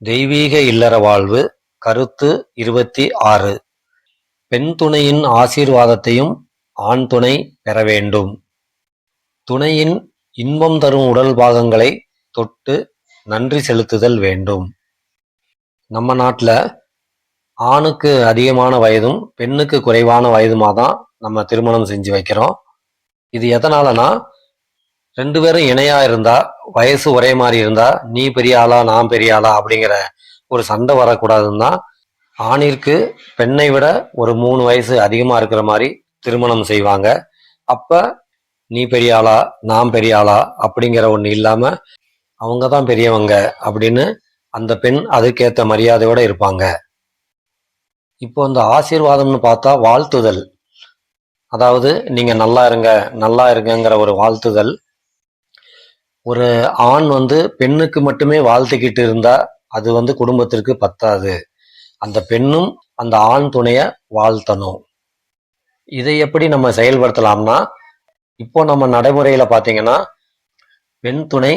தெய்வீக இல்லற வாழ்வு கருத்து 26. பெண் துணையின் ஆசீர்வாதத்தையும் ஆண் துணை பெற வேண்டும். துணையின் இன்பம் தரும் உடல் பாகங்களை தொட்டு நன்றி செலுத்துதல் வேண்டும். நம்ம நாட்டில் ஆணுக்கு அதிகமான வயதும் பெண்ணுக்கு குறைவான வயதுமாக தான் நம்ம திருமணம் செஞ்சு வைக்கிறோம். இது எதனாலனா, ரெண்டு பேரும் இணையா இருந்தா, வயசு ஒரே மாதிரி இருந்தா, நீ பெரிய ஆளா நான் பெரிய ஆளா அப்படிங்கிற ஒரு சண்டை வரக்கூடாதுன்னு தான் ஆணிற்கு பெண்ணை விட ஒரு 3 வயசு அதிகமா இருக்கிற மாதிரி திருமணம் செய்வாங்க. அப்ப நீ பெரிய ஆளா நான் பெரிய ஆளா அப்படிங்கிற ஒண்ணு இல்லாம அவங்க தான் பெரியவங்க அப்படின்னு அந்த பெண் அதுக்கேற்ற மரியாதையோட இருப்பாங்க. இப்போ இந்த ஆசீர்வாதம்னு பார்த்தா வாழ்த்துதல், அதாவது நீங்க நல்லா இருங்க நல்லா இருங்கிற ஒரு வாழ்த்துதல். ஒரு ஆண் பெண்ணுக்கு மட்டுமே வாழ்த்துக்கிட்டு இருந்தா அது குடும்பத்திற்கு பத்தாது. அந்த பெண்ணும் அந்த ஆண் துணைய வாழ்த்தணும். இதை எப்படி நம்ம செயல்படுத்தலாம்னா, இப்போ நம்ம நடைமுறையில பாத்தீங்கன்னா பெண் துணை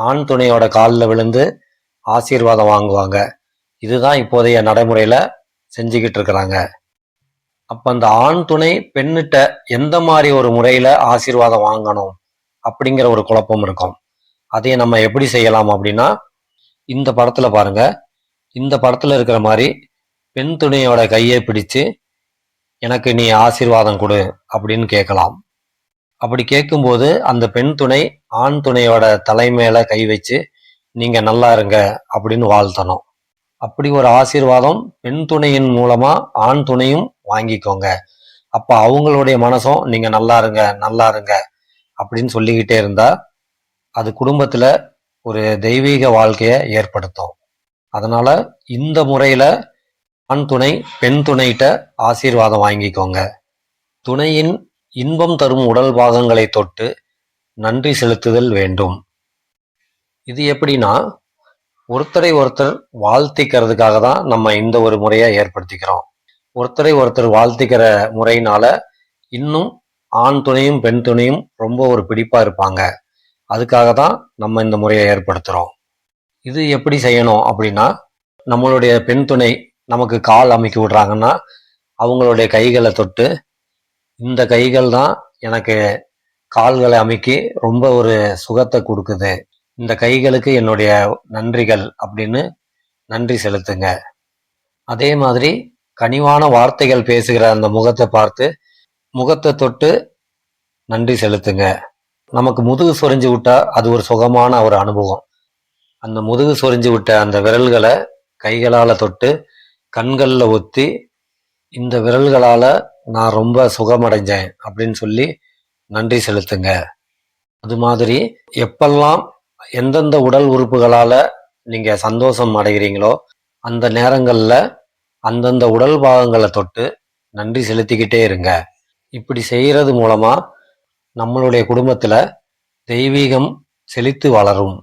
ஆண் துணையோட காலில் விழுந்து ஆசீர்வாதம் வாங்குவாங்க. இதுதான் இப்போதைய நடைமுறையில செஞ்சுக்கிட்டு இருக்கிறாங்க. அப்ப அந்த ஆண் துணை பெண்ணிட்ட எந்த மாதிரி ஒரு முறையில ஆசீர்வாதம் வாங்கணும் அப்படிங்கிற ஒரு குழப்பம் இருக்கும். அதை நம்ம எப்படி செய்யலாம் அப்படின்னா, இந்த படத்துல பாருங்க, இந்த படத்துல இருக்கிற மாதிரி பெண் துணையோட கையை பிடிச்சு எனக்கு நீ ஆசீர்வாதம் கொடு அப்படின்னு கேட்கலாம். அப்படி கேட்கும்போது அந்த பெண் துணை ஆண் துணையோட தலை மேல கை வச்சு நீங்க நல்லா இருங்க அப்படின்னு வாழ்த்தணும். அப்படி ஒரு ஆசீர்வாதம் பெண் துணையின் மூலமா ஆண் துணையும் வாங்கிக்கோங்க. அப்ப அவங்களுடைய மனசும் நீங்க நல்லா இருங்க அப்படின்னு சொல்லிக்கிட்டே இருந்தா அது குடும்பத்துல ஒரு தெய்வீக வாழ்க்கையை ஏற்படுத்தும். அதனால இந்த முறையில ஆண் துணை பெண் துணைகிட்ட ஆசீர்வாதம் வாங்கிக்கோங்க. துணையின் இன்பம் தரும் உடல் பாகங்களை தொட்டு நன்றி செலுத்துதல் வேண்டும். இது எப்படின்னா, ஒருத்தரை ஒருத்தர் வாழ்த்திக்கிறதுக்காக தான் நம்ம இந்த ஒரு முறையை ஏற்படுத்திக்கிறோம். ஒருத்தரை ஒருத்தர் வாழ்த்திக்கிற முறையினால இன்னும் ஆண் துணையும் பெண் துணையும் ரொம்ப ஒரு பிடிப்பா இருப்பாங்க. அதுக்காக தான் நம்ம இந்த முறையை ஏற்படுத்துறோம். இது எப்படி செய்யணும் அப்படின்னா, நம்மளுடைய பெண் துணை நமக்கு கால் அமைக்கி விடுறாங்கன்னா அவங்களுடைய கைகளை தொட்டு, இந்த கைகள் தான் எனக்கு கால்களை அமைக்கி ரொம்ப ஒரு சுகத்தை கொடுக்குது, இந்த கைகளுக்கு என்னுடைய நன்றிகள் அப்படின்னு நன்றி செலுத்துங்க. அதே மாதிரி கனிவான வார்த்தைகள் பேசுகிற அந்த முகத்தை பார்த்து முகத்தை தொட்டு நன்றி செலுத்துங்க. நமக்கு முதுகு சொரிஞ்சு விட்டா அது ஒரு சுகமான ஒரு அனுபவம். அந்த முதுகு சொரிஞ்சு விட்ட அந்த விரல்களை கைகளால தொட்டு கண்கள்ல ஒத்தி, இந்த விரல்களால நான் ரொம்ப சுகமடைஞ்சேன் அப்படின்னு சொல்லி நன்றி செலுத்துங்க. அது மாதிரி எப்பெல்லாம் எந்தெந்த உடல் உறுப்புகளால நீங்க சந்தோஷம் அடைகிறீங்களோ அந்த நேரங்கள்ல அந்தந்த உடல் பாகங்களை தொட்டு நன்றி செலுத்திக்கிட்டே இருங்க. இப்படி செய்யறது மூலமா நம்மளுடைய குடும்பத்துல தெய்வீகம் செழித்து வளரும்.